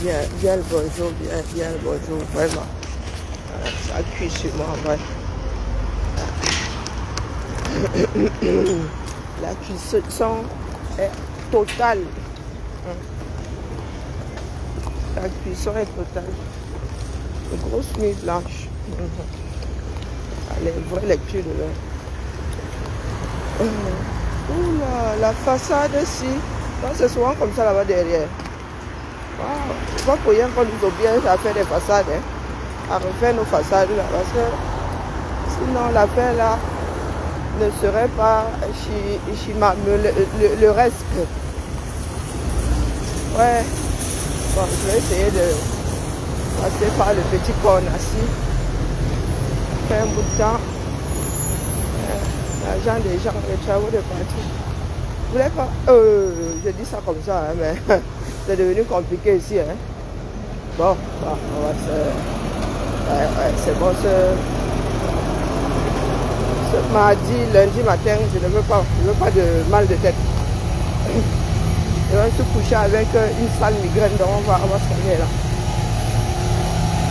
bien le bonjour, bien le bonjour, vraiment. Ça cuit chez moi, en vrai. La cuisson est totale. La cuisson est totale. Une grosse nuit blanche. Allez, vraie lecture de l'heure. Oula, la façade-ci. C'est souvent comme ça là-bas derrière. Wow. C'est pas pour rien qu'on nous oblige à faire des façades. À refaire nos façades là. Parce que sinon l'affaire là ne serait pas le reste. Ouais. Bon, je vais essayer de passer par le petit cône assis. Faire un bout de temps. L'argent des gens, les travaux de partout. Vous voulez pas je dis ça comme ça, hein, mais c'est devenu compliqué ici. Hein. Bon, on va c'est bon ce mardi, lundi matin, je ne veux pas de mal de tête. Je vais se coucher avec une sale migraine, donc on va se calmer là.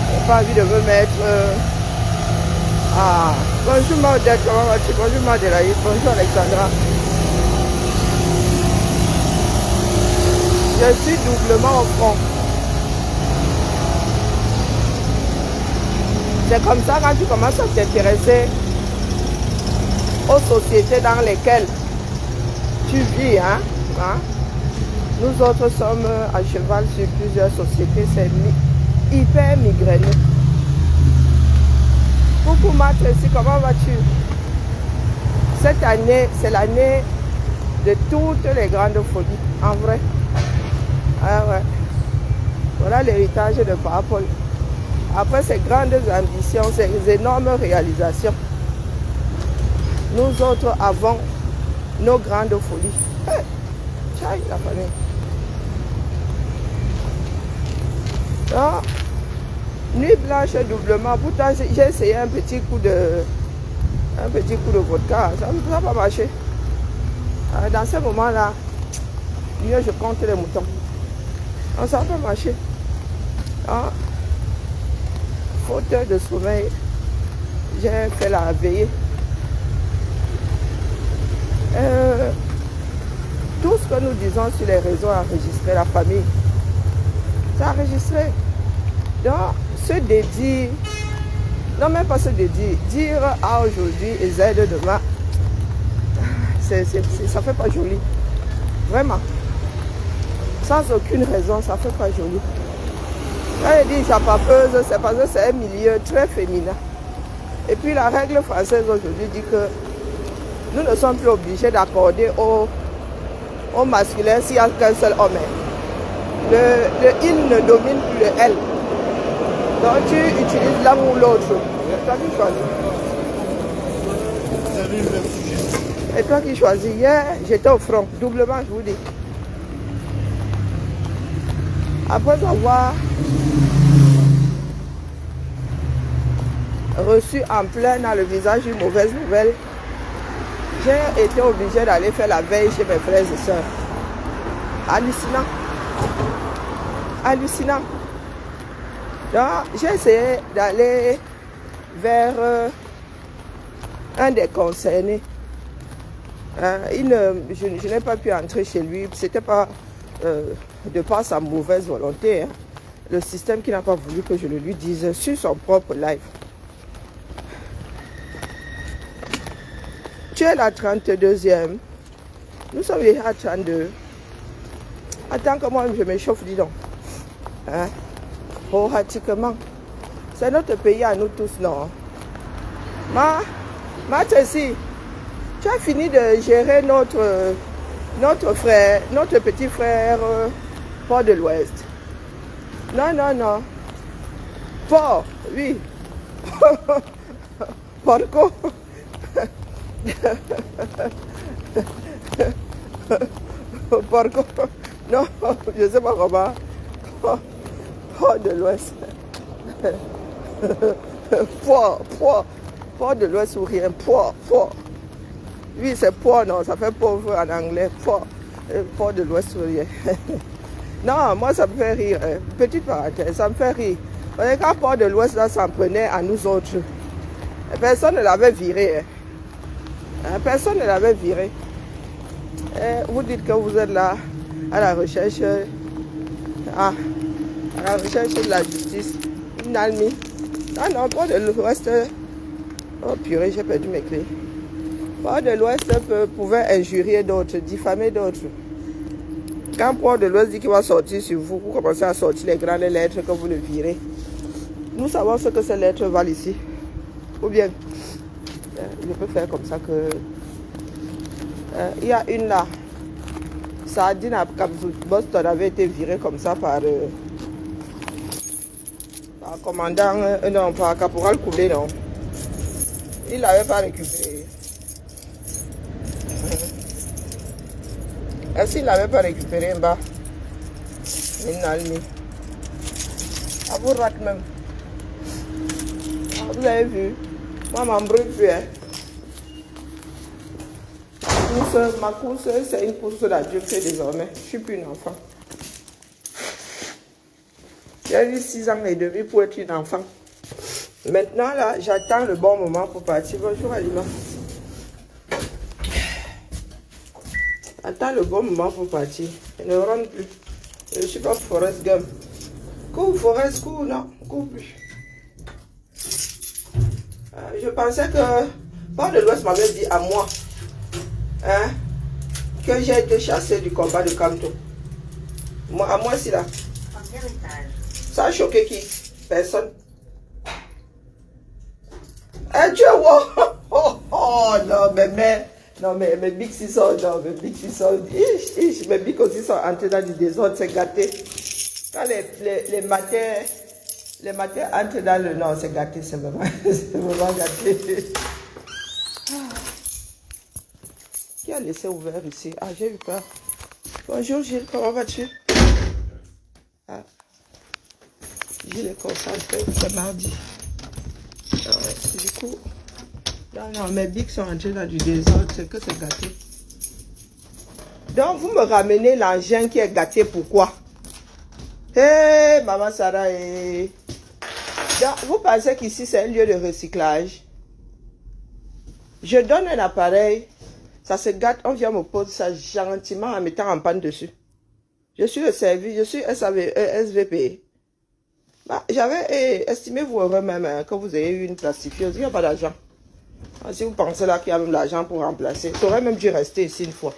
Je n'ai pas envie de me mettre... bonjour Maudette, comment vas-tu? Bonjour Madelaïde, bonjour Alexandra. Je suis doublement au front. C'est comme ça quand tu commences à t'intéresser aux sociétés dans lesquelles tu vis. Hein? Nous autres sommes à cheval sur plusieurs sociétés. C'est hyper migraineux. Coucou Mathé, comment vas-tu? Cette année, c'est l'année de toutes les grandes folies. En vrai. Ah ouais. Voilà l'héritage de Papa Paul. Après ces grandes ambitions, ces énormes réalisations, nous autres avons nos grandes folies. Hey, tchaï, la famille. Ah, nuit blanche doublement. Pourtant, j'ai essayé un petit coup de vodka. Ça n'a pas marché. Dans ce moment-là, mieux je compte les moutons. Non, ça n'a pas marché. Ah, faute de sommeil, j'ai fait la veillée. Tout ce que nous disons sur les réseaux enregistré, la famille, c'est enregistré. Donc, se dédier, non même pas se dédier, dire A aujourd'hui et Z demain, ça fait pas joli. Vraiment. Sans aucune raison, ça fait pas joli. Quand je dis chapapeuse, c'est parce que c'est un milieu très féminin. Et puis la règle française aujourd'hui dit que nous ne sommes plus obligés d'accorder au masculin s'il n'y a qu'un seul homme. Le il ne domine plus le elle. Donc tu utilises l'un ou l'autre. C'est toi qui choisis. Vous avez le même sujet. Et toi qui choisis. Hier, j'étais au front, doublement, je vous dis. Après avoir reçu en plein dans le visage une mauvaise nouvelle, j'ai été obligée d'aller faire la veille chez mes frères et sœurs. Hallucinant. Hallucinant. Donc, j'ai essayé d'aller vers un des concernés. Je n'ai pas pu entrer chez lui. C'était pas de par sa mauvaise volonté. Hein. Le système qui n'a pas voulu que je le lui dise sur son propre live. Tu es la 32e. Nous sommes déjà à 32. Attends que moi je m'échauffe, dis donc. Hein? Pratiquement. C'est notre pays à nous tous, non? Tracy, tu as fini de gérer notre frère, notre petit frère Port de l'Ouest. Non. Port, oui. Porco. Porco. Non, je ne sais pas comment. Port de l'Ouest. Port de l'Ouest ou rien. Port. Oui, c'est port, non, ça fait pauvre en anglais. Port de l'Ouest ou rien. Non, moi, ça me fait rire. Hein. Petite parenthèse, ça me fait rire. Vous voyez, quand Port de l'Ouest, là, s'en prenait à nous autres, personne ne l'avait viré. Hein. Personne ne l'avait viré. Et vous dites que vous êtes là à la recherche, à la recherche de la justice. Nalmi. Ah non, Port de l'Ouest. Oh purée, j'ai perdu mes clés. Port de l'Ouest pouvait injurier d'autres, diffamer d'autres. Quand Port de l'Ouest dit qu'il va sortir sur vous, vous commencez à sortir les grandes lettres que vous le virez. Nous savons ce que ces lettres valent ici. Ou bien, je peux faire comme ça que... il y a une là. Sardine à Boston avait été virée comme ça par commandant, non, par caporal Koulé, non. Il ne l'avait pas récupéré. Est-ce qu'il ne l'avait pas récupéré en bas? À vous rate même. Ah, vous avez vu? Moi, je m'en brûle plus. Hein. Ma course, c'est une course d'adulte désormais. Je ne suis plus une enfant. J'ai eu 6 ans et demi pour être une enfant. Maintenant, là, j'attends le bon moment pour partir. Bonjour, Alima. J'attends le bon moment pour partir. Je ne rentre plus. Je ne suis pas Forrest Gump. Cours, Forrest, cours, non. Cours plus. Je pensais que Port de l'Ouest m'avait dit à moi hein, que j'ai été chassé du combat de Kamto. Moi, à moi, c'est là. Ça a choqué qui? Personne. Eh, Dieu, wow. Oh, non, non, mais mes bics, ils sont, non, mes bics, ils sont, mes bics aussi sont entrés dans du désordre, c'est gâté. Quand les matins entrent dans le non, c'est gâté, c'est vraiment gâté. Qui a laissé ouvert ici? Ah, j'ai eu peur. Bonjour Gilles, comment vas-tu? Ah. Gilles est concentré, c'est mardi. Ah ouais, du coup, non, mes bics sont entrés dans du désordre, c'est que c'est gâté. Donc, vous me ramenez l'engin qui est gâté, pourquoi? Hé, hey, maman Sarah, hey. Donc, vous pensez qu'ici, c'est un lieu de recyclage? Je donne un appareil, ça se gâte, on vient me poser ça gentiment en mettant en panne dessus. Je suis le service, je suis SVP. Bah, j'avais estimé vous heureux même hein, que vous ayez eu une plastifieuse, il n'y a pas d'argent. Si vous pensez là qu'il y a même l'argent pour remplacer, tu aurais même dû rester ici une fois.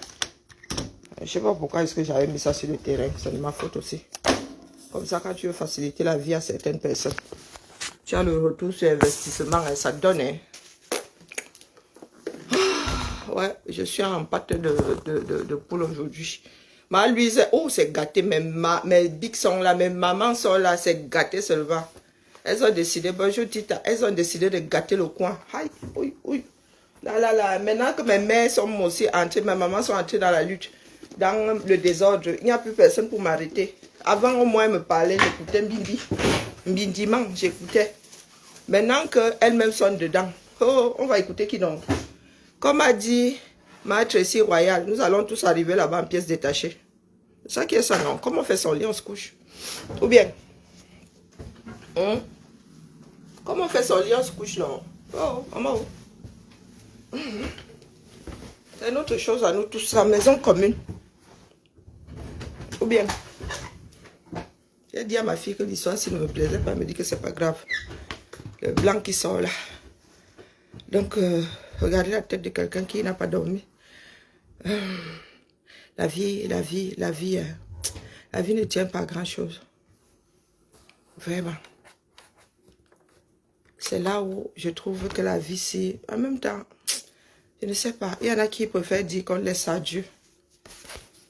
Je ne sais pas pourquoi est-ce que j'avais mis ça sur le terrain, c'est de ma faute aussi. Comme ça, quand tu veux faciliter la vie à certaines personnes, tu as le retour sur investissement, hein, ça te donne. Hein. Ouais, je suis en pâte de poule aujourd'hui. Ma Louise, oh, c'est gâté, mes bics sont là, mes mamans sont là, c'est gâté seulement. Elles ont décidé, bonjour Tita, elles ont décidé de gâter le coin. Aïe, oui, oui. Là, maintenant que mes mères sont aussi entrées, mes mamans sont entrées dans la lutte, dans le désordre, il n'y a plus personne pour m'arrêter. Avant, au moins, elles me parlaient, j'écoutais Mbindiment, j'écoutais. Maintenant qu'elles-mêmes sont dedans, oh, on va écouter qui donc. Comme a dit ma Tracy Royal, nous allons tous arriver là-bas en pièces détachées. C'est ça qui est ça, non? Comment on fait son lit, on se couche? Ou bien, comment on fait son lit, on se couche, non? Oh, maman, oh. C'est une autre chose à nous tous, la maison commune. Ou bien, j'ai dit à ma fille que l'histoire, s'il ne me plaisait pas, elle me dit que c'est pas grave. Le blanc qui sort là. Donc, regardez la tête de quelqu'un qui n'a pas dormi. La vie ne tient pas à grand chose. Vraiment. C'est là où je trouve que la vie, c'est... En même temps, je ne sais pas. Il y en a qui préfèrent dire qu'on laisse à Dieu.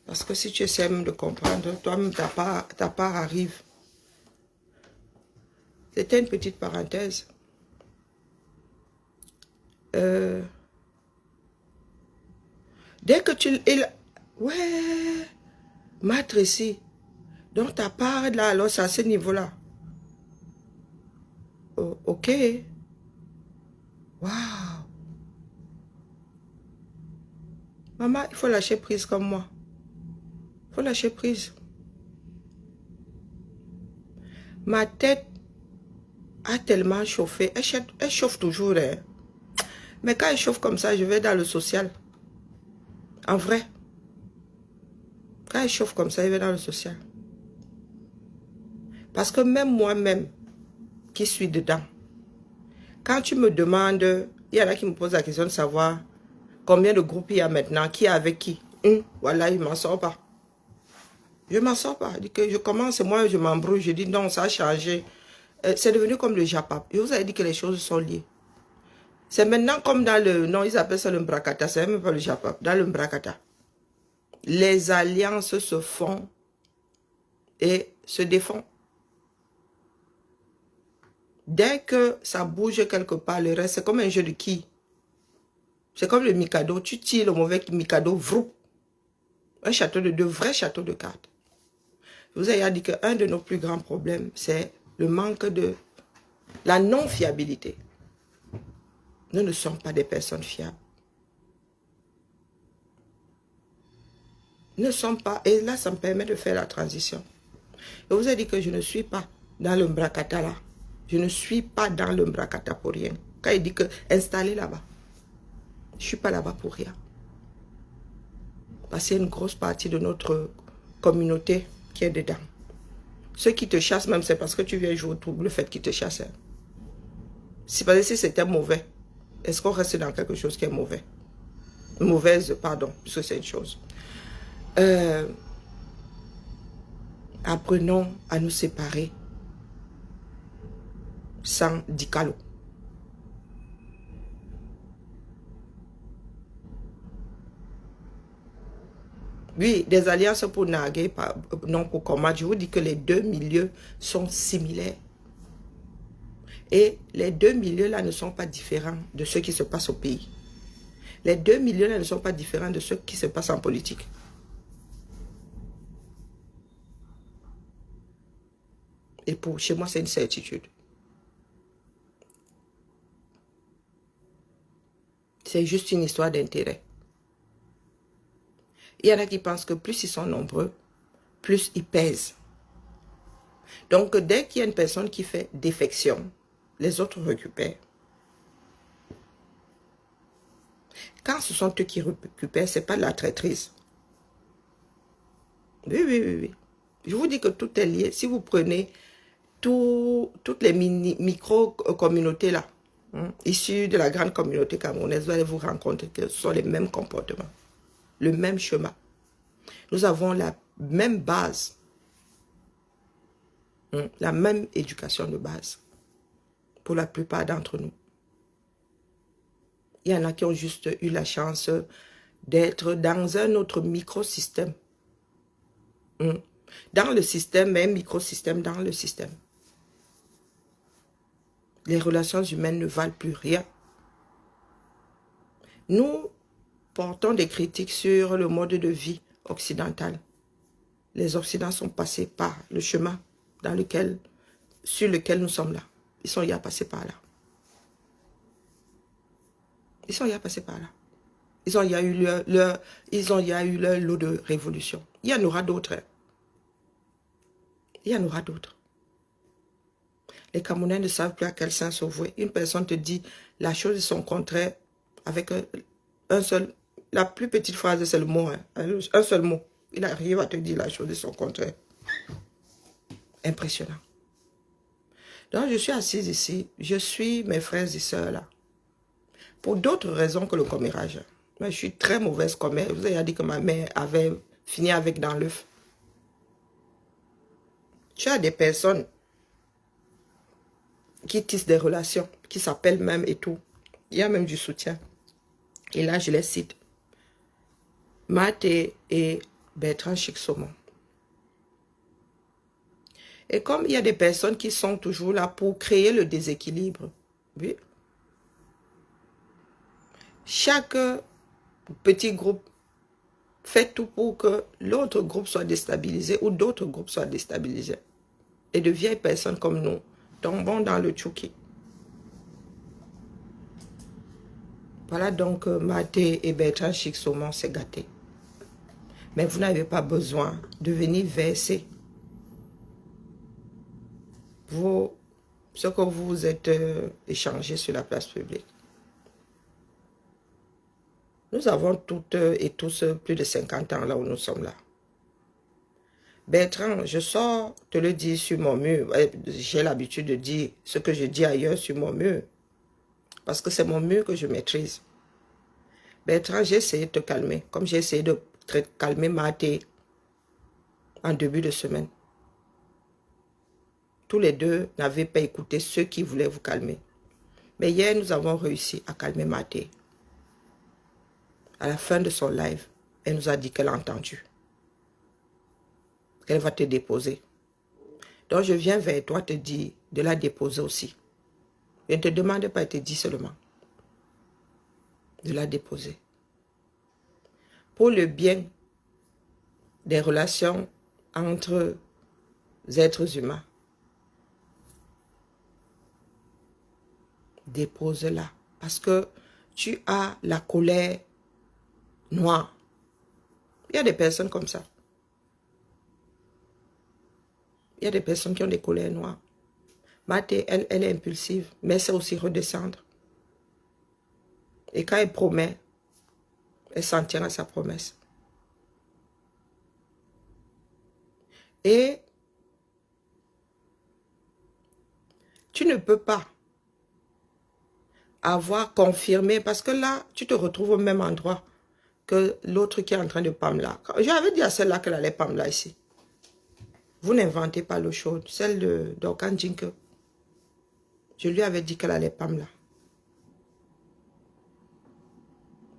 Parce que si tu essaies même de comprendre, toi-même, ta part arrive. C'était une petite parenthèse. Dès que tu... Ouais, ma Tracy. Donc ta part là, alors c'est à ce niveau-là. Oh, ok. Waouh. Maman, il faut lâcher prise comme moi. Il faut lâcher prise. Ma tête a tellement chauffé. Elle chauffe toujours. Hein. Mais quand elle chauffe comme ça, je vais dans le social. En vrai. Quand elle chauffe comme ça, je vais dans le social. Parce que même moi-même, qui suis dedans, quand tu me demandes, il y en a qui me posent la question de savoir combien de groupes il y a maintenant, qui est avec qui. Voilà, je ne m'en sors pas. Je ne m'en sors pas. Je commence, moi, je m'embrouille. Je dis non, ça a changé. C'est devenu comme le Japap. Je vous avais dit que les choses sont liées. C'est maintenant comme dans le... Non, ils appellent ça le Mbrakata. C'est même pas le Japap. Dans le Mbrakata. Les alliances se font et se défont. Dès que ça bouge quelque part, le reste, c'est comme un jeu de qui. C'est comme le Mikado. Tu tires le mauvais Mikado, vrou. Un château de vrais châteaux de cartes. Je vous ai dit qu'un de nos plus grands problèmes, c'est le manque de la non-fiabilité. Nous ne sommes pas des personnes fiables. Nous ne sommes pas, et là, ça me permet de faire la transition. Je vous ai dit que je ne suis pas dans le Mbrakata là. Je ne suis pas dans le Mbrakata pour rien. Quand il dit que installé là-bas, je ne suis pas là-bas pour rien. Parce qu'il y a une grosse partie de notre communauté qui est dedans. Ceux qui te chassent même, c'est parce que tu viens jouer au trouble, le fait qu'ils te chassent. Si parce que si c'était mauvais, est-ce qu'on reste dans quelque chose qui est mauvais? Mauvaise, pardon, puisque c'est une chose. Apprenons à nous séparer sans dicalo. Oui, des alliances pour narguer, non pour combattre. Je vous dis que les deux milieux sont similaires. Et les deux milieux-là ne sont pas différents de ce qui se passe au pays. Les deux milieux-là ne sont pas différents de ce qui se passe en politique. Et pour chez moi, c'est une certitude. C'est juste une histoire d'intérêt. Il y en a qui pensent que plus ils sont nombreux, plus ils pèsent. Donc, dès qu'il y a une personne qui fait défection, les autres récupèrent. Quand ce sont eux qui récupèrent, ce n'est pas de la traîtrise. Oui. Je vous dis que tout est lié. Si vous prenez toutes les micro-communautés là, issues de la grande communauté camerounaise, vous allez vous rendre compte que ce sont les mêmes comportements, le même chemin. Nous avons la même base, la même éducation de base, pour la plupart d'entre nous. Il y en a qui ont juste eu la chance d'être dans un autre microsystème. Dans le système, mais un microsystème dans le système. Les relations humaines ne valent plus rien. Nous portons des critiques sur le mode de vie occidental. Les Occidentaux sont passés par le chemin sur lequel nous sommes là. Ils sont déjà passés par là. Ils sont déjà passés par là. Ils ont déjà eu leur lot de révolution. Il y en aura d'autres. Il y en aura d'autres. Les Camerounais ne savent plus à quel sens se vouer. Une personne te dit la chose est son contraire avec un seul. La plus petite phrase, c'est le mot. Un seul mot. Il arrive à te dire la chose est son contraire. Impressionnant. Donc, je suis assise ici. Je suis mes frères et sœurs là. Pour d'autres raisons que le commérage. Mais je suis très mauvaise commère. Vous avez dit que ma mère avait fini avec dans l'œuf. Tu as des personnes qui tissent des relations, qui s'appellent même et tout. Il y a même du soutien. Et là, je les cite. Maté et Bertrand Chixomon. Et comme il y a des personnes qui sont toujours là pour créer le déséquilibre, oui. Chaque petit groupe fait tout pour que l'autre groupe soit déstabilisé ou d'autres groupes soient déstabilisés. Et de vieilles personnes comme nous tombons dans le tchouki. Voilà donc Maté et Bertrand Chixomon s'est gâté. Mais vous n'avez pas besoin de venir verser ce que vous vous êtes échangé sur la place publique. Nous avons toutes et tous plus de 50 ans là où nous sommes là. Bertrand, je sors te le dire sur mon mur. J'ai l'habitude de dire ce que je dis ailleurs sur mon mur. Parce que c'est mon mur que je maîtrise. Bertrand, j'ai essayé de te calmer. Comme j'ai essayé de te calmer Maté en début de semaine. Tous les deux n'avaient pas écouté ceux qui voulaient vous calmer. Mais hier, nous avons réussi à calmer Maté. À la fin de son live, elle nous a dit qu'elle a entendu. Qu'elle va te déposer. Donc je viens vers toi te dire de la déposer aussi. Je ne te demande pas, elle te dit seulement. De la déposer. Pour le bien des relations entre êtres humains. Dépose-la. Parce que tu as la colère noire. Il y a des personnes comme ça. Il y a des personnes qui ont des colères noires. Maté, elle est impulsive, mais c'est aussi redescendre. Et quand elle promet, elle s'en tient à sa promesse. Et tu ne peux pas avoir confirmé, parce que là, tu te retrouves au même endroit que l'autre qui est en train de Pamela. J'avais dit à celle-là qu'elle allait Pamela ici. Vous n'inventez pas l'eau chaude. Celle d'Okan Jinke. Je lui avais dit qu'elle allait Pamela.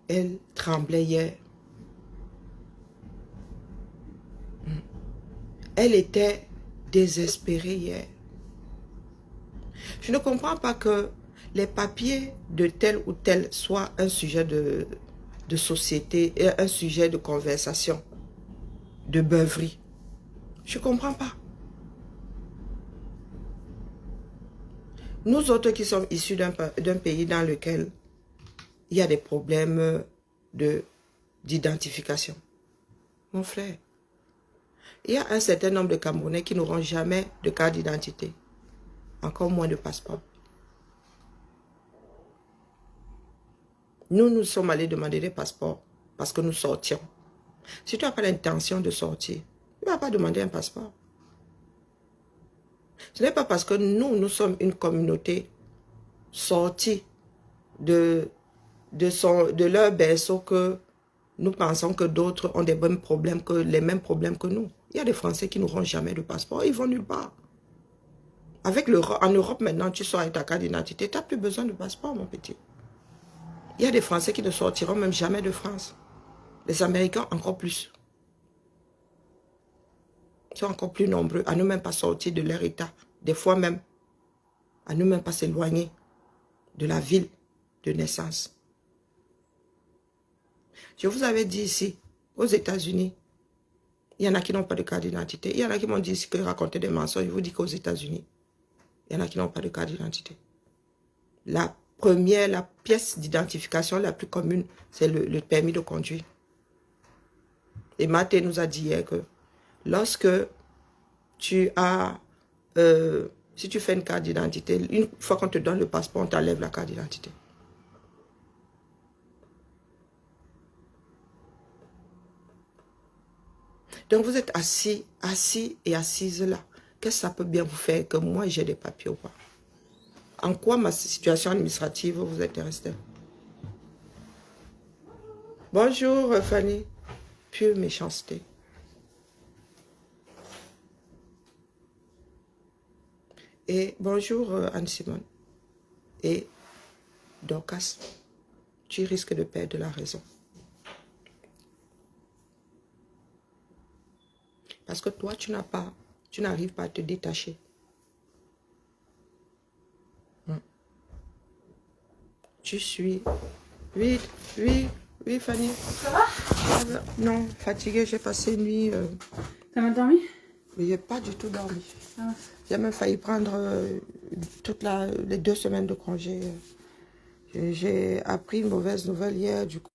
Elle tremblait hier. Elle était désespérée hier. Je ne comprends pas que les papiers de tel ou tel soient un sujet de société et un sujet de conversation, de beuverie. Je ne comprends pas. Nous autres qui sommes issus d'un pays dans lequel il y a des problèmes d'identification. Mon frère, il y a un certain nombre de Camerounais qui n'auront jamais de carte d'identité, encore moins de passeport. Nous sommes allés demander des passeports parce que nous sortions. Si tu n'as pas l'intention de sortir, tu ne vas pas demander un passeport. Ce n'est pas parce que nous sommes une communauté sortie de leur berceau que nous pensons que d'autres ont des mêmes problèmes que nous. Il y a des Français qui n'auront jamais de passeport, ils vont nulle part. En Europe maintenant, tu sors avec ta carte d'identité, tu n'as plus besoin de passeport, mon petit. Il y a des Français qui ne sortiront même jamais de France. Les Américains encore plus. Ils sont encore plus nombreux à ne même pas sortir de leur état. Des fois même, à ne même pas s'éloigner de la ville de naissance. Je vous avais dit ici, aux États-Unis, il y en a qui n'ont pas de carte d'identité. Il y en a qui m'ont dit que raconter des mensonges. Je vous dis qu'aux États-Unis, il y en a qui n'ont pas de carte d'identité. La pièce d'identification la plus commune, c'est le permis de conduire. Et Maté nous a dit hier que lorsque tu as, si tu fais une carte d'identité, une fois qu'on te donne le passeport, on t'enlève la carte d'identité. Donc vous êtes assis et assises là. Qu'est-ce que ça peut bien vous faire que moi j'ai des papiers ou pas? En quoi ma situation administrative vous intéresse? Bonjour Fanny. Pure méchanceté. Et bonjour Anne-Simone. Et Dorcas, tu risques de perdre la raison. Parce que toi, tu n'arrives pas à te détacher. Tu suis... Oui, Fanny. Ça va? Non, fatiguée, j'ai passé une nuit... T'as mal dormi? Mais j'ai pas du tout dormi. Ah. J'ai même failli prendre les 2 semaines de congé. J'ai appris une mauvaise nouvelle hier, du coup.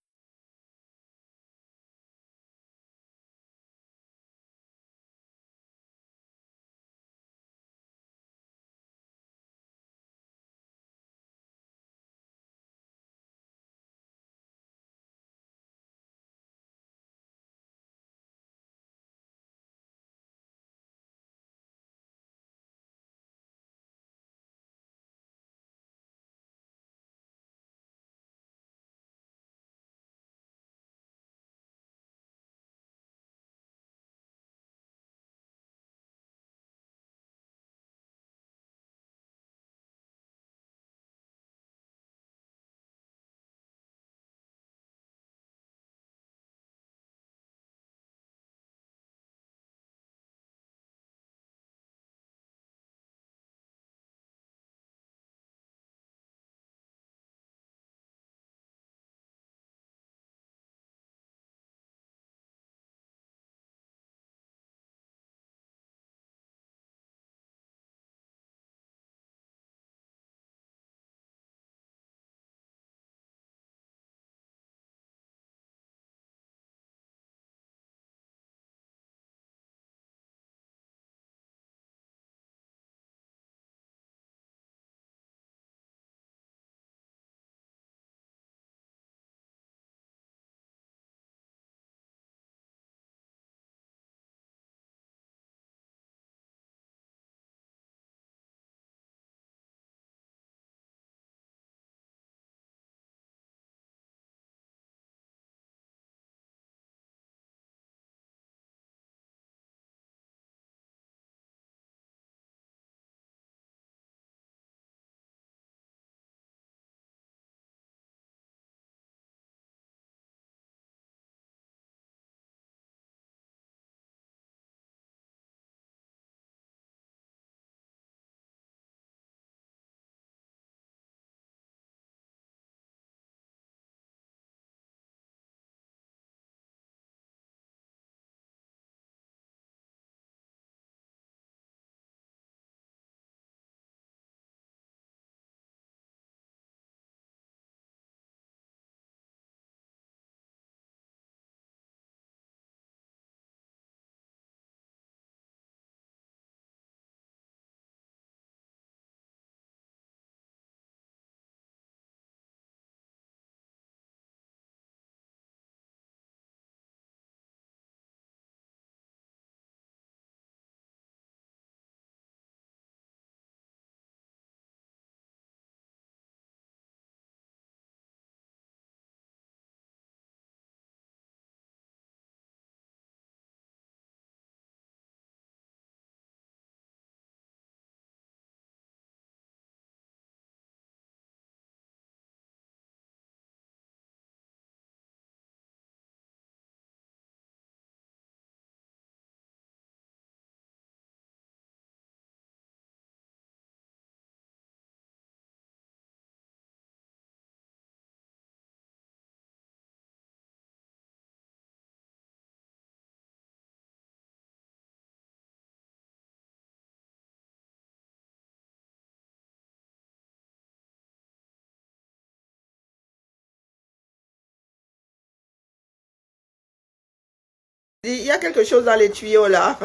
Il y a quelque chose dans les tuyaux là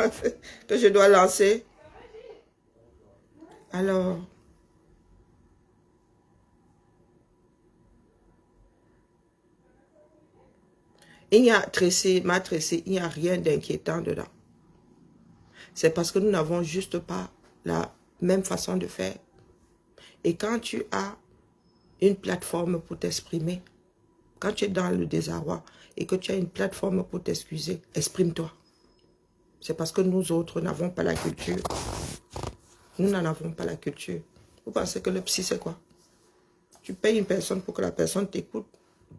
que je dois lancer. Alors, il y a Tracy, il n'y a rien d'inquiétant dedans. C'est parce que nous n'avons juste pas la même façon de faire. Et quand tu as une plateforme pour t'exprimer, quand tu es dans le désarroi et que tu as une plateforme pour t'excuser, exprime-toi. C'est parce que nous autres n'avons pas la culture. Nous n'en avons pas la culture. Vous pensez que le psy, c'est quoi? Tu payes une personne pour que la personne t'écoute.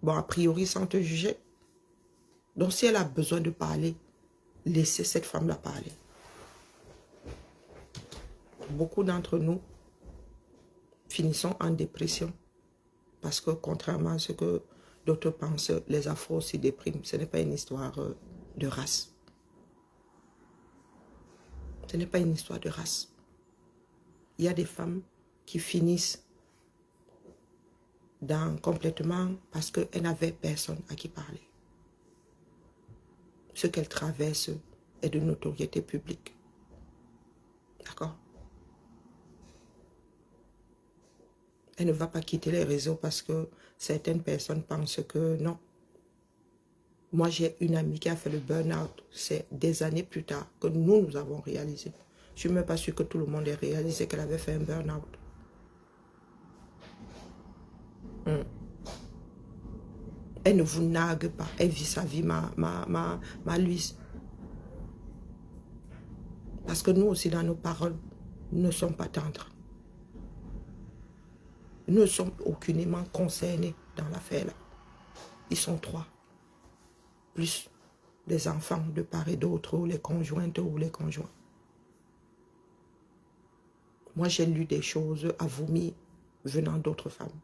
Bon, a priori, sans te juger. Donc, si elle a besoin de parler, laissez cette femme-là parler. Beaucoup d'entre nous finissons en dépression. Parce que, contrairement à ce que d'autres pensent, les afros s'y dépriment. Ce n'est pas une histoire de race. Ce n'est pas une histoire de race. Il y a des femmes qui finissent complètement parce qu'elles n'avaient personne à qui parler. Ce qu'elles traversent est de notoriété publique. D'accord? Elle ne va pas quitter les réseaux parce que certaines personnes pensent que non. Moi, j'ai une amie qui a fait le burn-out. C'est des années plus tard que nous avons réalisé. Je ne suis même pas sûre que tout le monde ait réalisé qu'elle avait fait un burn-out. Elle ne vous nargue pas. Elle vit sa vie, ma Louise. Parce que nous aussi, dans nos paroles, nous ne sommes pas tendres. Nous ne sommes aucunement concernés dans l'affaire-là. Ils sont 3. Plus les enfants de part et d'autre, ou les conjointes ou les conjoints. Moi, j'ai lu des choses à vomir venant d'autres femmes.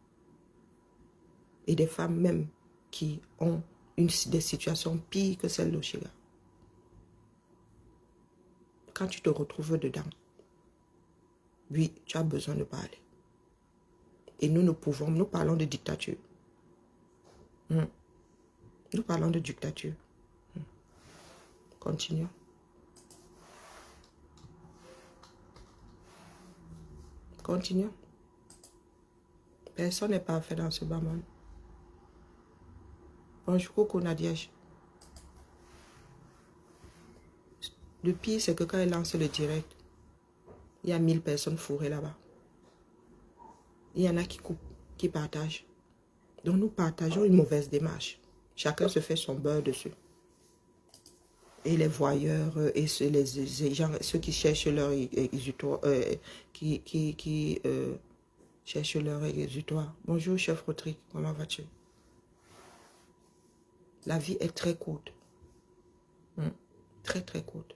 Et des femmes même qui ont des situations pires que celles de Sheila. Quand tu te retrouves dedans, oui, tu as besoin de parler. Et nous parlons de dictature. Nous parlons de dictature. Continuons. Continuons. Personne n'est parfait dans ce bas monde. Bonjour, coucou Nadiège. Le pire, c'est que quand elle lance le direct, il y a 1000 personnes fourrées là-bas. Il y en a qui coupent, qui partagent. Donc nous partageons une mauvaise démarche. Chacun se fait son beurre dessus. Et les voyeurs et ceux qui cherchent leur exutoire, cherchent leur exutoire. Bonjour, chef Rodrigue, comment vas-tu? La vie est très courte. Très, très courte.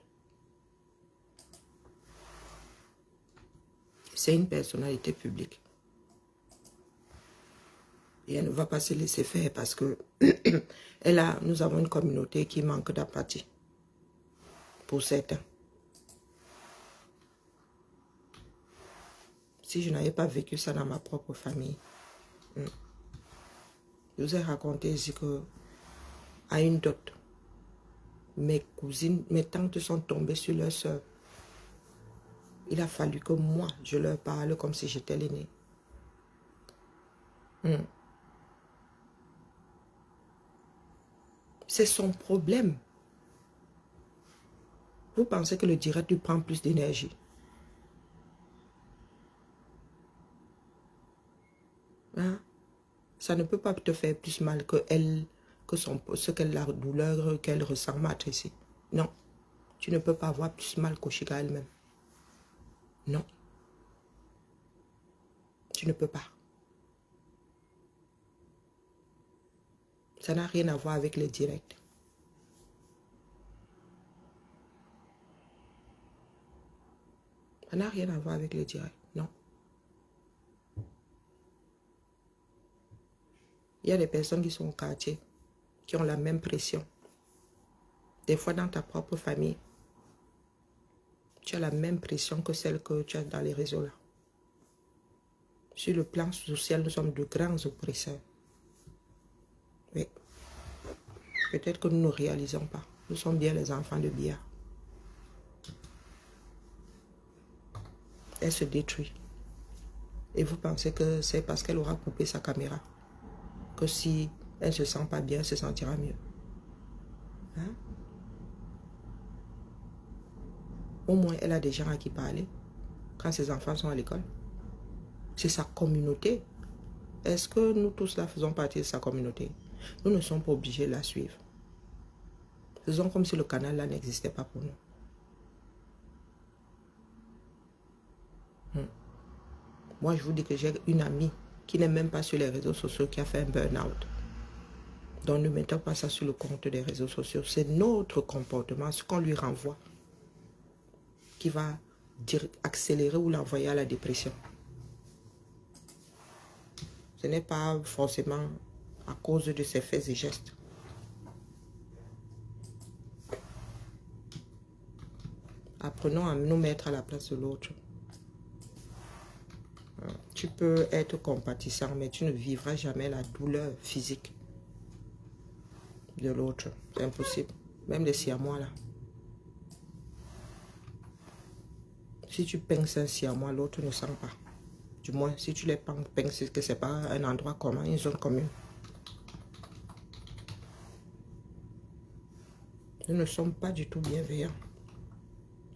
C'est une personnalité publique. Et elle ne va pas se laisser faire parce que nous avons une communauté qui manque d'empathie. Pour certains. Si je n'avais pas vécu ça dans ma propre famille, je vous ai raconté ici que à une dot, mes cousines, mes tantes sont tombées sur leur soeur. Il a fallu que moi, je leur parle comme si j'étais l'aînée. C'est son problème. Vous pensez que le direct lui prend plus d'énergie? Hein? Ça ne peut pas te faire plus mal que elle, la douleur qu'elle ressent ici. Non. Tu ne peux pas avoir plus mal qu'Oshika elle-même. Non. Tu ne peux pas. Ça n'a rien à voir avec les directs. Ça n'a rien à voir avec les directs. Non. Il y a des personnes qui sont au quartier, qui ont la même pression. Des fois, dans ta propre famille, tu as la même pression que celle que tu as dans les réseaux là. Sur le plan social, nous sommes de grands oppresseurs. Oui. Peut-être que nous ne réalisons pas. Nous sommes bien les enfants de Bia. Elle se détruit. Et vous pensez que c'est parce qu'elle aura coupé sa caméra que si elle ne se sent pas bien, elle se sentira mieux. Hein? Au moins, elle a des gens à qui parler quand ses enfants sont à l'école. C'est sa communauté. Est-ce que nous tous là faisons partie de sa communauté? Nous ne sommes pas obligés de la suivre. Faisons comme si le canal là n'existait pas pour nous. Moi, je vous dis que j'ai une amie qui n'est même pas sur les réseaux sociaux, qui a fait un burn-out. Donc, ne mettons pas ça sur le compte des réseaux sociaux. C'est notre comportement, ce qu'on lui renvoie, qui va accélérer ou l'envoyer à la dépression. Ce n'est pas forcément à cause de ses faits et gestes. Apprenons à nous mettre à la place de l'autre. Tu peux être compatissant, mais tu ne vivras jamais la douleur physique de l'autre. C'est impossible. Même les siamois là. Si tu pinces un siamois, l'autre ne sent pas. Du moins, si tu les pinces, que ce n'est pas un endroit commun, une zone commune. Nous ne sommes pas du tout bienveillants.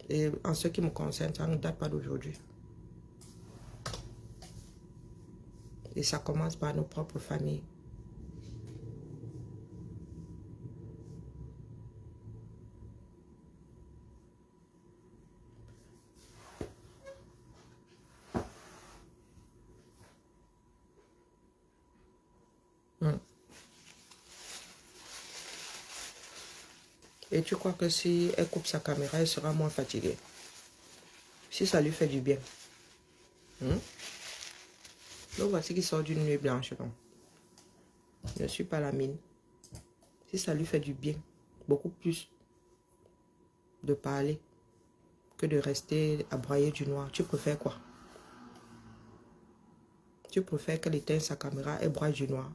Et en ce qui me concerne, ça ne date pas d'aujourd'hui. Et ça commence par nos propres familles. Et tu crois que si elle coupe sa caméra, elle sera moins fatiguée? Si ça lui fait du bien. Donc voici qu'il sort d'une nuit blanche. Donc. Je ne suis pas la mine. Si ça lui fait du bien, beaucoup plus de parler que de rester à broyer du noir, tu préfères quoi? Tu préfères qu'elle éteigne sa caméra et broye du noir?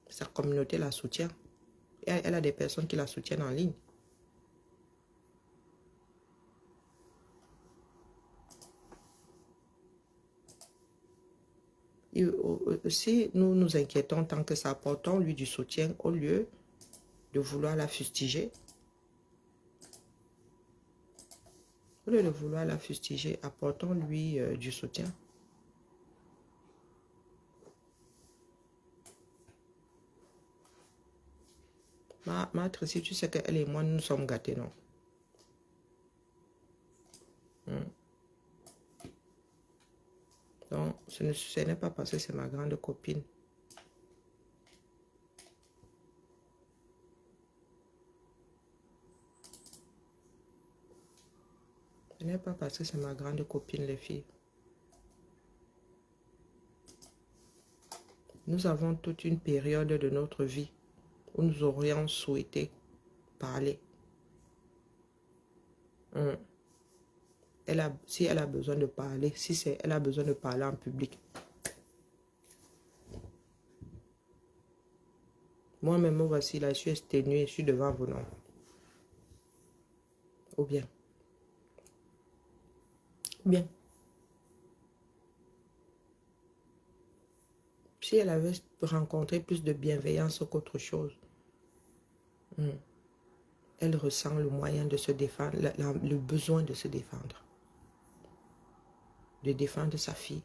Sa communauté la soutient. Et elle a des personnes qui la soutiennent en ligne. Si nous nous inquiétons tant que ça, apportons-lui du soutien au lieu de vouloir la fustiger. Au lieu de vouloir la fustiger, apportons-lui du soutien. Maître, si tu sais qu'elle et moi, nous sommes gâtés, non? Donc, ce n'est pas parce que c'est ma grande copine. Ce n'est pas parce que c'est ma grande copine, les filles. Nous avons toute une période de notre vie où nous aurions souhaité parler. Si elle a besoin de parler, elle a besoin de parler en public. Moi-même, voici là, je suis exténuée, je suis devant vos noms. Ou bien. Si elle avait rencontré plus de bienveillance qu'autre chose, elle ressent le moyen de se défendre, le besoin de se défendre. De défendre sa fille.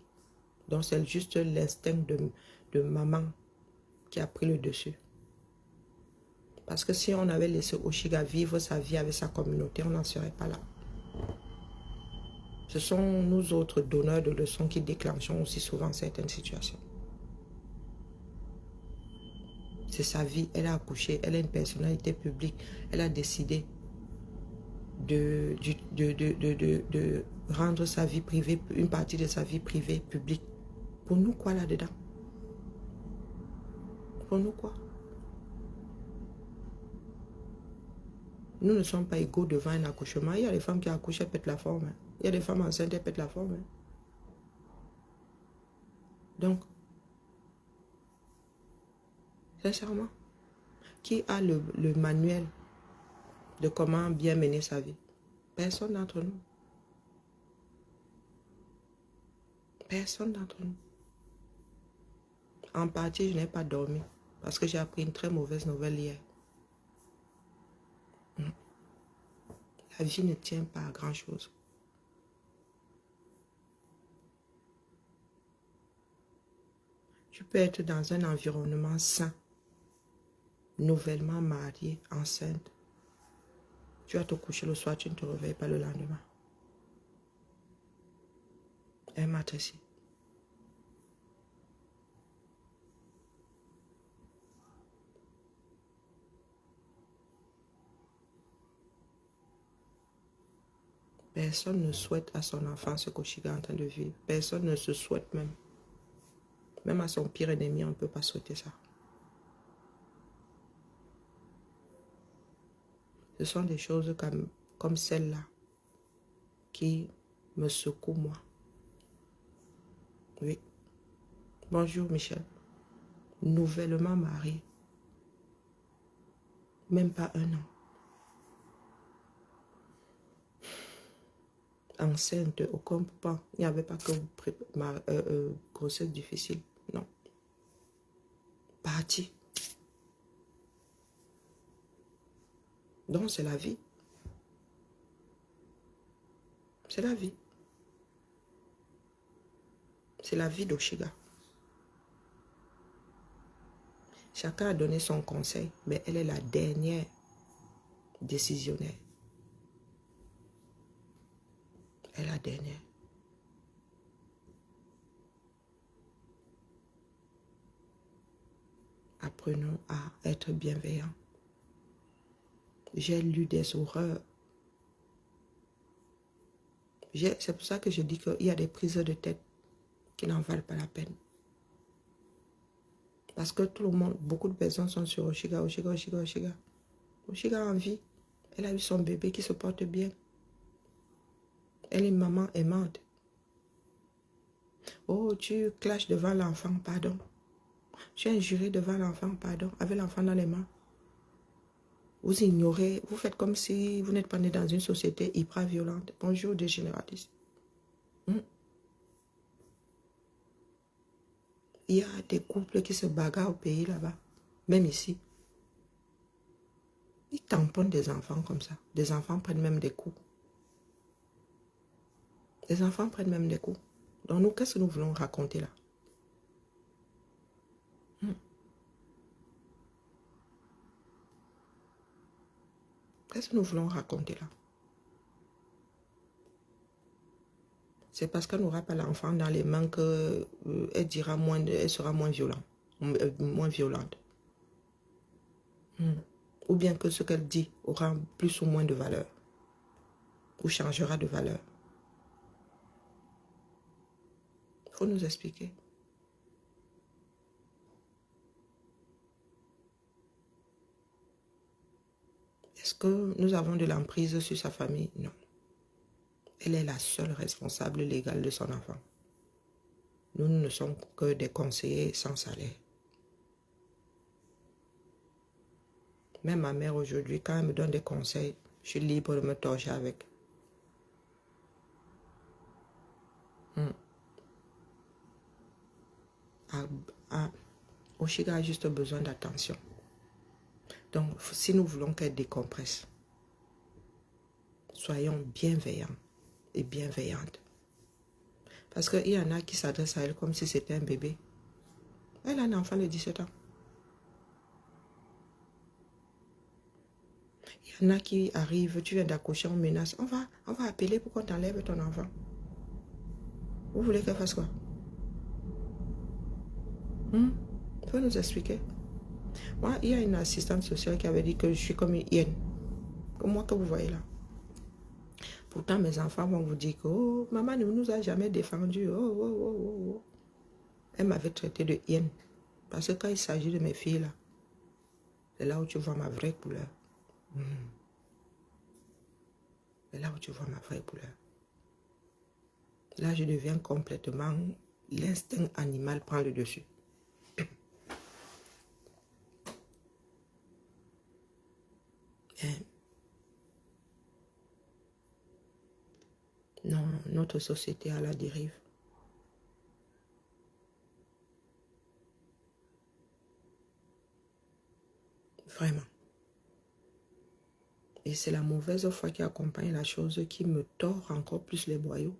Donc c'est juste l'instinct de maman qui a pris le dessus. Parce que si on avait laissé Oshiga vivre sa vie avec sa communauté, on n'en serait pas là. Ce sont nous autres donneurs de leçons qui déclenchons aussi souvent certaines situations. C'est sa vie, elle a accouché, elle a une personnalité publique, elle a décidé de rendre sa vie privée, une partie de sa vie privée, publique. Pour nous quoi là-dedans? Pour nous quoi? Nous ne sommes pas égaux devant un accouchement. Il y a des femmes qui accouchent, elles pètent la forme. Hein. Il y a des femmes enceintes, elles pètent la forme. Hein. Donc, Sincèrement. Qui a le manuel de comment bien mener sa vie? Personne d'entre nous. Personne d'entre nous. En partie, je n'ai pas dormi parce que j'ai appris une très mauvaise nouvelle hier. La vie ne tient pas à grand-chose. Tu peux être dans un environnement sain, nouvellement mariée, enceinte. Tu vas te coucher le soir, tu ne te réveilles pas le lendemain. Un matrice. Personne ne souhaite à son enfant ce qu'Oshiga est en train de vivre. Personne ne se souhaite même. Même à son pire ennemi, on ne peut pas souhaiter ça. Ce sont des choses comme celle-là qui me secouent, moi. Oui. Bonjour, Michel. Nouvellement marié. Même pas un an. Enceinte, aucun pas. Il n'y avait pas que grossesse difficile. Non. Parti. Donc, c'est la vie. C'est la vie. C'est la vie d'Oshiga. Chacun a donné son conseil, mais elle est la dernière décisionnaire. Elle est la dernière. Apprenons à être bienveillants. J'ai lu des horreurs. C'est pour ça que je dis qu'il y a des prises de tête qui n'en valent pas la peine. Parce que tout le monde, beaucoup de personnes sont sur Oshiga. Oshiga en vie. Elle a eu son bébé qui se porte bien. Elle est maman aimante. Oh, tu clashes devant l'enfant, pardon. Tu es injuré devant l'enfant, pardon, avec l'enfant dans les mains. Vous ignorez, vous faites comme si vous n'êtes pas né dans une société hyper violente. Bonjour, dégénératiste. Il y a des couples qui se bagarrent au pays là-bas, même ici. Ils tamponnent des enfants comme ça. Des enfants prennent même des coups. Les enfants prennent même des coups. Donc nous, qu'est-ce que nous voulons raconter là? Qu'est-ce que nous voulons raconter là? C'est parce qu'elle n'aura pas l'enfant dans les mains qu'elle dira moins, elle sera moins violente. Moins violente. Ou bien que ce qu'elle dit aura plus ou moins de valeur. Ou changera de valeur. Il faut nous expliquer. Est-ce que nous avons de l'emprise sur sa famille? Non. Elle est la seule responsable légale de son enfant. Nous ne sommes que des conseillers sans salaire. Même ma mère aujourd'hui, quand elle me donne des conseils, je suis libre de me torcher avec. Oshiga a juste besoin d'attention. Donc, si nous voulons qu'elle décompresse, soyons bienveillants et bienveillantes. Parce qu'il y en a qui s'adressent à elle comme si c'était un bébé. Elle a un enfant de 17 ans. Il y en a qui arrivent, tu viens d'accoucher, on menace. On va appeler pour qu'on t'enlève ton enfant. Vous voulez qu'elle fasse quoi? Il faut nous expliquer. Moi, il y a une assistante sociale qui avait dit que je suis comme une hyène. Comme moi que vous voyez là. Pourtant, mes enfants vont vous dire que oh, maman ne nous a jamais défendus. Oh. Elle m'avait traité de hyène. Parce que quand il s'agit de mes filles là, c'est là où tu vois ma vraie couleur. C'est là où tu vois ma vraie couleur. Là, je deviens complètement... L'instinct animal prend le dessus. Non, notre société à la dérive. Vraiment. Et c'est la mauvaise foi qui accompagne la chose qui me tord encore plus les boyaux.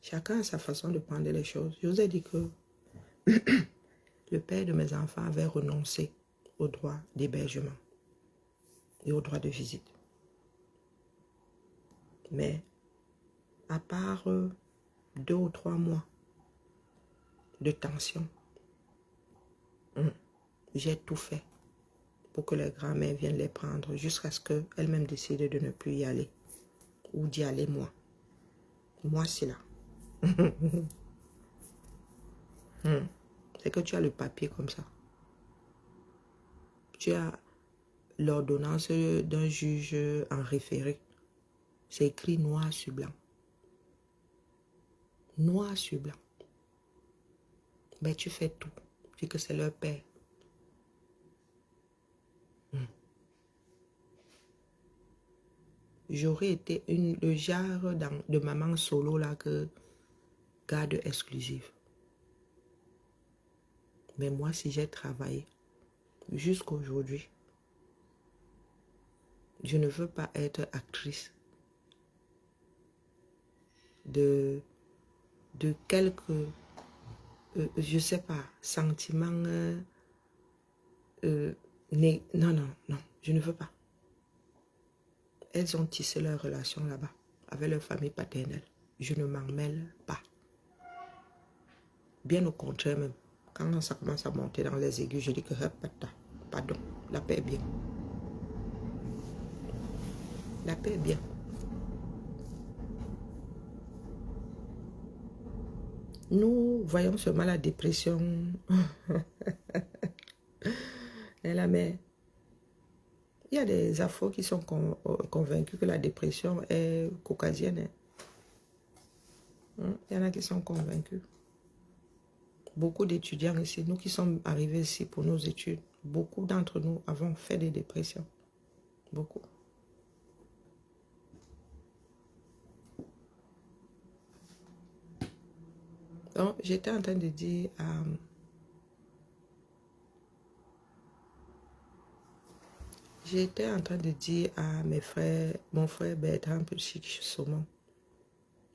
Chacun a sa façon de prendre les choses. Je vous ai dit que le père de mes enfants avait renoncé au droit d'hébergement et au droit de visite. Mais à part 2 ou 3 mois de tension, j'ai tout fait pour que les grands-mères viennent les prendre jusqu'à ce qu'elles-mêmes décident de ne plus y aller ou d'y aller moi. Moi, c'est là. C'est que tu as le papier comme ça. Tu as l'ordonnance d'un juge en référé. C'est écrit noir sur blanc. Noir sur blanc. Ben, tu fais tout. Tu dis que c'est leur père. J'aurais été le genre de maman solo là que garde exclusive. Mais moi, si j'ai travaillé jusqu'à aujourd'hui, je ne veux pas être actrice de quelques, je sais pas, sentiments. Non, je ne veux pas. Elles ont tissé leur relation là-bas avec leur famille paternelle. Je ne m'en mêle pas. Bien au contraire même. Quand ça commence à monter dans les aigus, je dis que pardon, la paix est bien. La paix est bien. Nous voyons seulement la dépression. Et la mère. Il y a des afros qui sont convaincus que la dépression est caucasienne. Il y en a qui sont convaincus. Beaucoup d'étudiants ici, nous qui sommes arrivés ici pour nos études, beaucoup d'entre nous avons fait des dépressions. Beaucoup. Donc, j'étais en train de dire à mes frères, mon frère Bertrand Pulchik Saumon,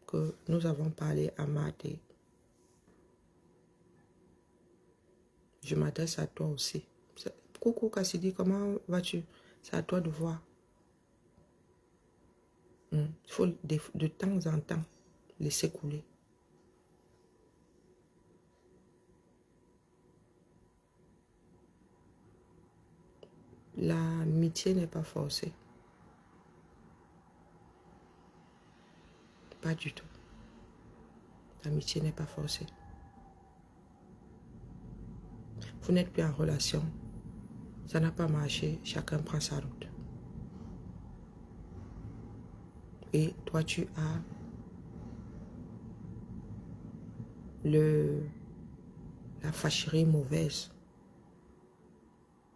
que nous avons parlé à Maté. Je m'adresse à toi aussi. Coucou Cassidy, comment vas-tu? C'est à toi de voir. Il faut de temps en temps laisser couler. L'amitié n'est pas forcée. Pas du tout. L'amitié n'est pas forcée. Vous n'êtes plus en relation. Ça n'a pas marché. Chacun prend sa route. Et toi, tu as la fâcherie mauvaise.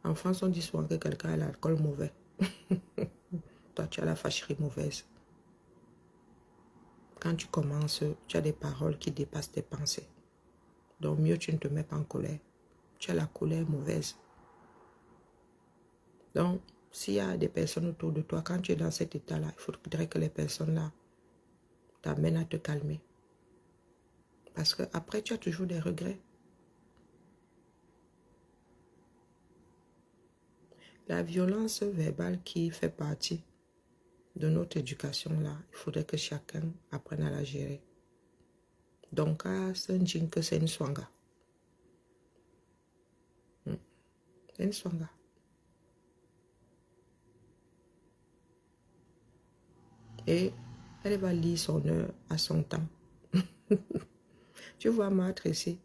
En France, on dit souvent que quelqu'un a l'alcool mauvais. Toi, tu as la fâcherie mauvaise. Quand tu commences, tu as des paroles qui dépassent tes pensées. Donc, mieux tu ne te mets pas en colère. Tu as la colère mauvaise. Donc, s'il y a des personnes autour de toi, quand tu es dans cet état-là, il faudrait que les personnes-là t'amènent à te calmer. Parce qu'après, tu as toujours des regrets. La violence verbale qui fait partie de notre éducation-là, il faudrait que chacun apprenne à la gérer. Donc, c'est un djinn que c'est une swanga. C'est une swanga. Et elle va lire son heure à son temps. Tu vois ma Tracy,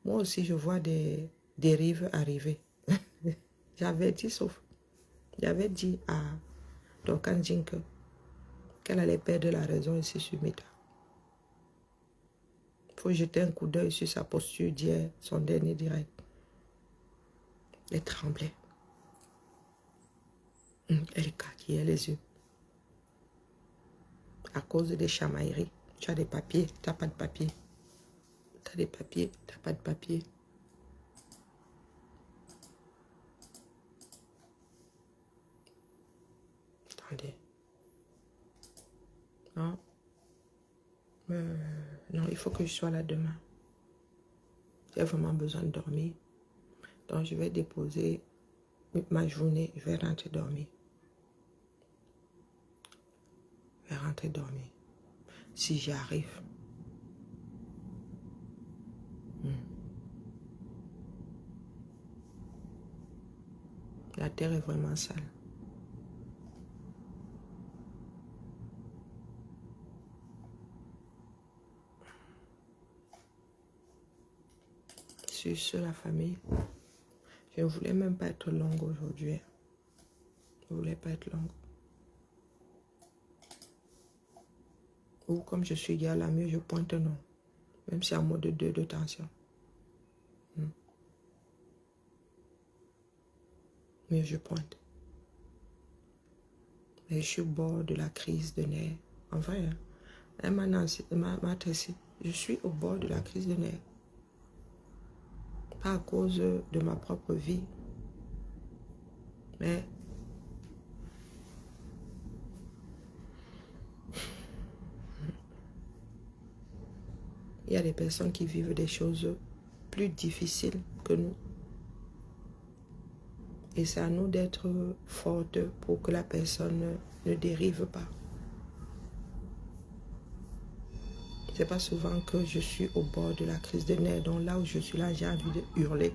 moi aussi je vois des dérives arriver. J'avais dit à Dorcan Jinke qu'elle allait perdre la raison ici sur Meta. Il faut jeter un coup d'œil sur sa posture d'hier, son dernier direct. Elle tremblait. Elle écarquillait les yeux. À cause des chamailleries. Tu as des papiers, tu n'as pas de papier. Tu as des papiers, tu n'as pas de papier. Attendez. Non. Non, il faut que je sois là demain. J'ai vraiment besoin de dormir. Donc, je vais déposer ma journée. Je vais rentrer dormir. Je vais rentrer dormir. Si j'y arrive. La terre est vraiment sale. Sur la famille. Je ne voulais même pas être longue aujourd'hui. Je ne voulais pas être longue. Ou comme je suis gars, la mieux je pointe non. Même si en mode 2 de tension. Mais je pointe. Mais je suis au bord de la crise de nerfs. En vrai, hein, elle m'a tressé. Je suis au bord de la crise de nerfs. Pas à cause de ma propre vie. Mais il y a des personnes qui vivent des choses plus difficiles que nous. Et c'est à nous d'être fortes pour que la personne ne dérive pas. C'est pas souvent que je suis au bord de la crise de nerfs. Donc là où je suis là, j'ai envie de hurler.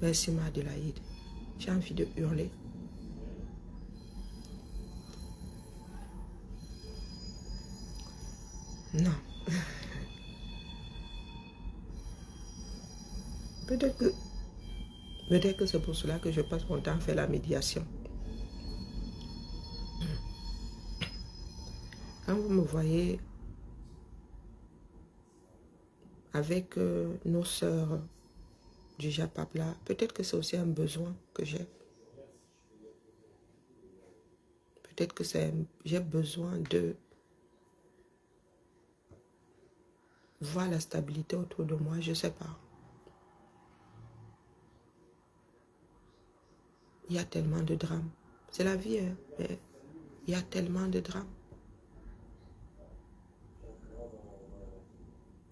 Merci ma Adélaïde. J'ai envie de hurler. Non. Peut-être que c'est pour cela que je passe mon temps à faire la médiation. Quand vous me voyez avec nos sœurs du Japapla, peut-être que c'est aussi un besoin que j'ai. Peut-être que j'ai besoin de voir la stabilité autour de moi, je ne sais pas. Il y a tellement de drames. C'est la vie, hein, mais il y a tellement de drames.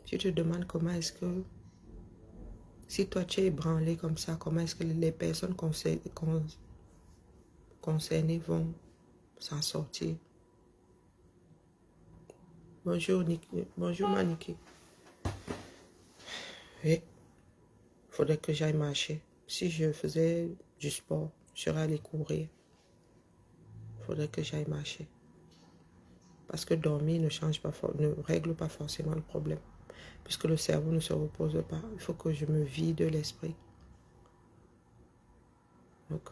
Tu te demandes comment est-ce que, si toi tu es ébranlé comme ça, comment est-ce que les personnes concernées vont s'en sortir. Bonjour, bonjour Maniki. Oui, il faudrait que j'aille marcher. Si je faisais du sport, je serais allé courir. Il faudrait que j'aille marcher. Parce que dormir ne règle pas forcément le problème. Puisque le cerveau ne se repose pas. Il faut que je me vide l'esprit. Donc,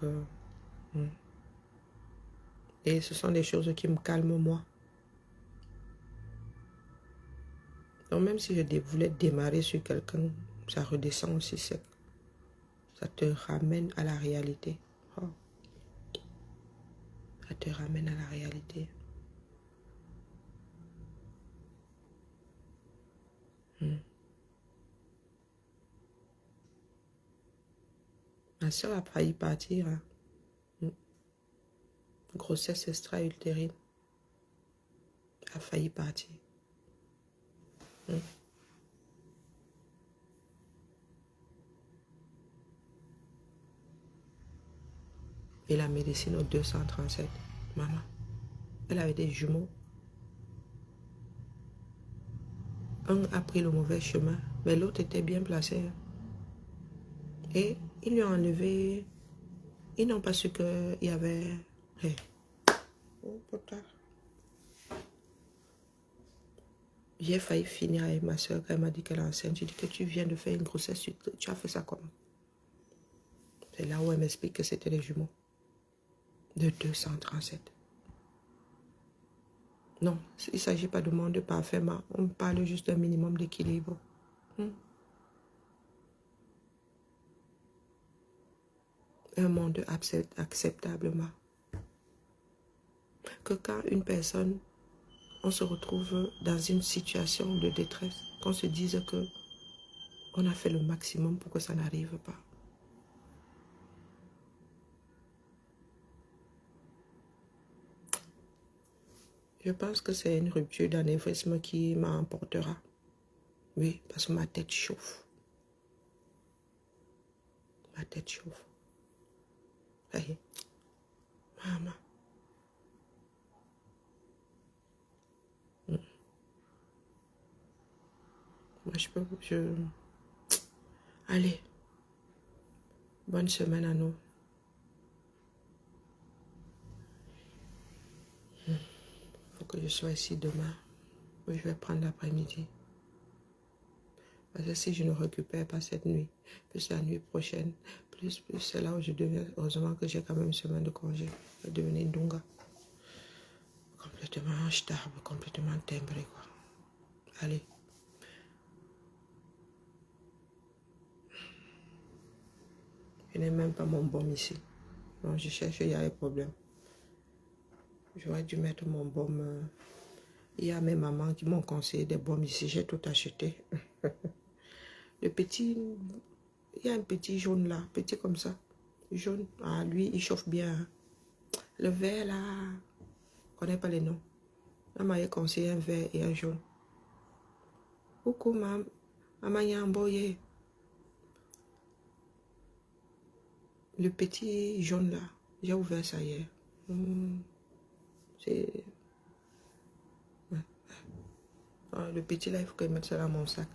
et ce sont des choses qui me calment moi. Donc même si je voulais démarrer sur quelqu'un, ça redescend aussi sec. Ça te ramène à la réalité. Oh. Ça te ramène à la réalité. Ma soeur a failli partir. Hein. Grossesse extra-utérine. A failli partir. Et la médecine au 237. Maman, elle avait des jumeaux. Un a pris le mauvais chemin, mais l'autre était bien placé. Et ils lui ont enlevé. Ils n'ont pas su qu'il y avait... Hey. Oh, putain. J'ai failli finir avec ma soeur quand elle m'a dit qu'elle est enceinte. J'ai dit que tu viens de faire une grossesse, tu as fait ça comment? C'est là où elle m'explique que c'était les jumeaux. De 237. Non, il ne s'agit pas de monde parfaitement. On parle juste d'un minimum d'équilibre. un monde acceptablement. Que quand une personne, on se retrouve dans une situation de détresse, qu'on se dise que on a fait le maximum pour que ça n'arrive pas. Je pense que c'est une rupture d'anévrisme qui m'emportera. Oui, parce que ma tête chauffe. Ma tête chauffe. Hey, maman. Moi, Allez. Bonne semaine à nous. Faut que je sois ici demain. Je vais prendre l'après-midi. Parce que si je ne récupère pas cette nuit, plus la nuit prochaine, plus c'est là où je deviens. Heureusement que j'ai quand même une semaine de congé. Je vais devenir Dunga. Complètement instable, complètement timbré, quoi. Allez. Je n'ai même pas mon baume ici. Donc je cherche, il y a des problèmes. J'aurais dû mettre mon baume. Il y a mes mamans qui m'ont conseillé des baumes ici. J'ai tout acheté. Le petit, il y a un petit jaune là, petit comme ça. Jaune, ah lui, il chauffe bien. Le vert là, je ne connais pas les noms. Elle m'a conseillé un vert et un jaune. Coucou maman, maman Yamboye. Le petit jaune là, j'ai ouvert ça hier. C'est... Le petit là, il faut que je mette ça dans mon sac.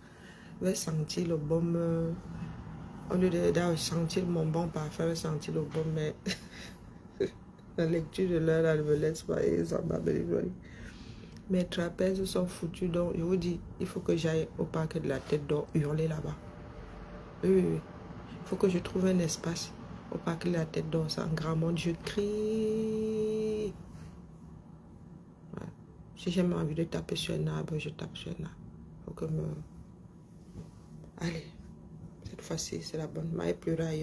Je vais sentir le baume. Au lieu de sentir mon bon parfum, je vais sentir le baume, mais la lecture de l'heure, elle me laisse pas. Mes trapèzes sont foutus, donc je vous dis, il faut que j'aille au parc de la Tête d'Or hurler là-bas. Oui. Il faut que je trouve un espace au parc de la Tête d'Or, c'est un grand monde, je crie. Ouais. Si j'ai envie de taper sur un arbre, je tape sur un arbre. Faut que me... Allez, cette fois-ci, c'est la bonne. Maï pleura.